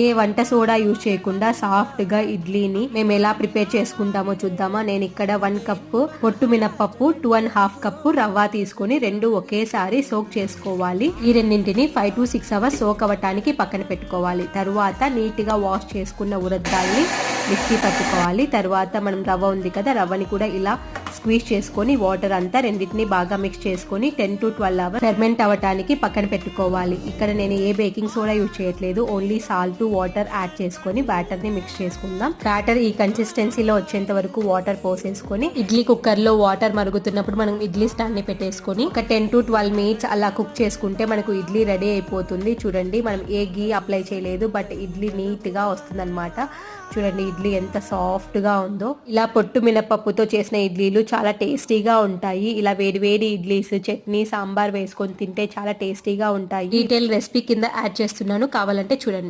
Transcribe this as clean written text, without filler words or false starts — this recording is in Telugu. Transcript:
ఏ వంట సోడా యూజ్ చేయకుండా సాఫ్ట్ గా ఇడ్లీని మేము ఎలా ప్రిపేర్ చేసుకుంటామో చూద్దామా. నేను ఇక్కడ 1 కప్పు పొట్టు మినపప్పు, 2.5 కప్పు రవ్వ తీసుకొని రెండు ఒకేసారి సోక్ చేసుకోవాలి. ఈ రెండింటిని 5 to 6 అవర్స్ సోక్ అవ్వటానికి పక్కన పెట్టుకోవాలి. తరువాత నీట్ గా వాష్ చేసుకున్న ఉరద్ దాల్ని మిక్సీ పట్టుకోవాలి. తర్వాత మనం రవ్వ ఉంది కదా, రవ్వని కూడా ఇలా స్క్వీజ్ చేసుకొని వాటర్ అంతా రెండింటిని బాగా మిక్స్ చేసుకొని 10 to 12 అవర్స్ ఫెర్మెంట్ అవ్వటానికి పక్కన పెట్టుకోవాలి. ఇక్కడ నేను ఏ బేకింగ్ సోడా యూజ్ చేయట్లేదు, ఓన్లీ సాల్ట్ వాటర్ యాడ్ చేసుకొని బ్యాటర్ ని మిక్స్ చేసుకుందాం. బ్యాటర్ ఈ కన్సిస్టెన్సీలో వచ్చేంత వరకు వాటర్ పోసేసుకొని ఇడ్లీ కుక్కర్ లో వాటర్ మరుగుతున్నప్పుడు మనం ఇడ్లీ స్టాండ్ ని పెట్టేసుకొని ఒక 10 to 12 మినిట్స్ అలా కుక్ చేసుకుంటే మనకు ఇడ్లీ రెడీ అయిపోతుంది. చూడండి, మనం ఏ గీ అప్లై చేయలేదు, బట్ ఇడ్లీ నీట్ గా వస్తుంది అనమాట. చూడండి ఇడ్లీ ఎంత సాఫ్ట్ గా ఉందో. ఇలా పొట్టు మినపప్పుతో చేసిన ఇడ్లీలు చాలా టేస్టీగా ఉంటాయి. ఇలా వేడి వేడి ఇడ్లీస్, చట్నీ, సాంబార్ వేసుకొని తింటే చాలా టేస్టీగా ఉంటాయి. డీటెయిల్ రెసిపీ కింద యాడ్ చేస్తున్నాను, కావాలంటే చూడండి.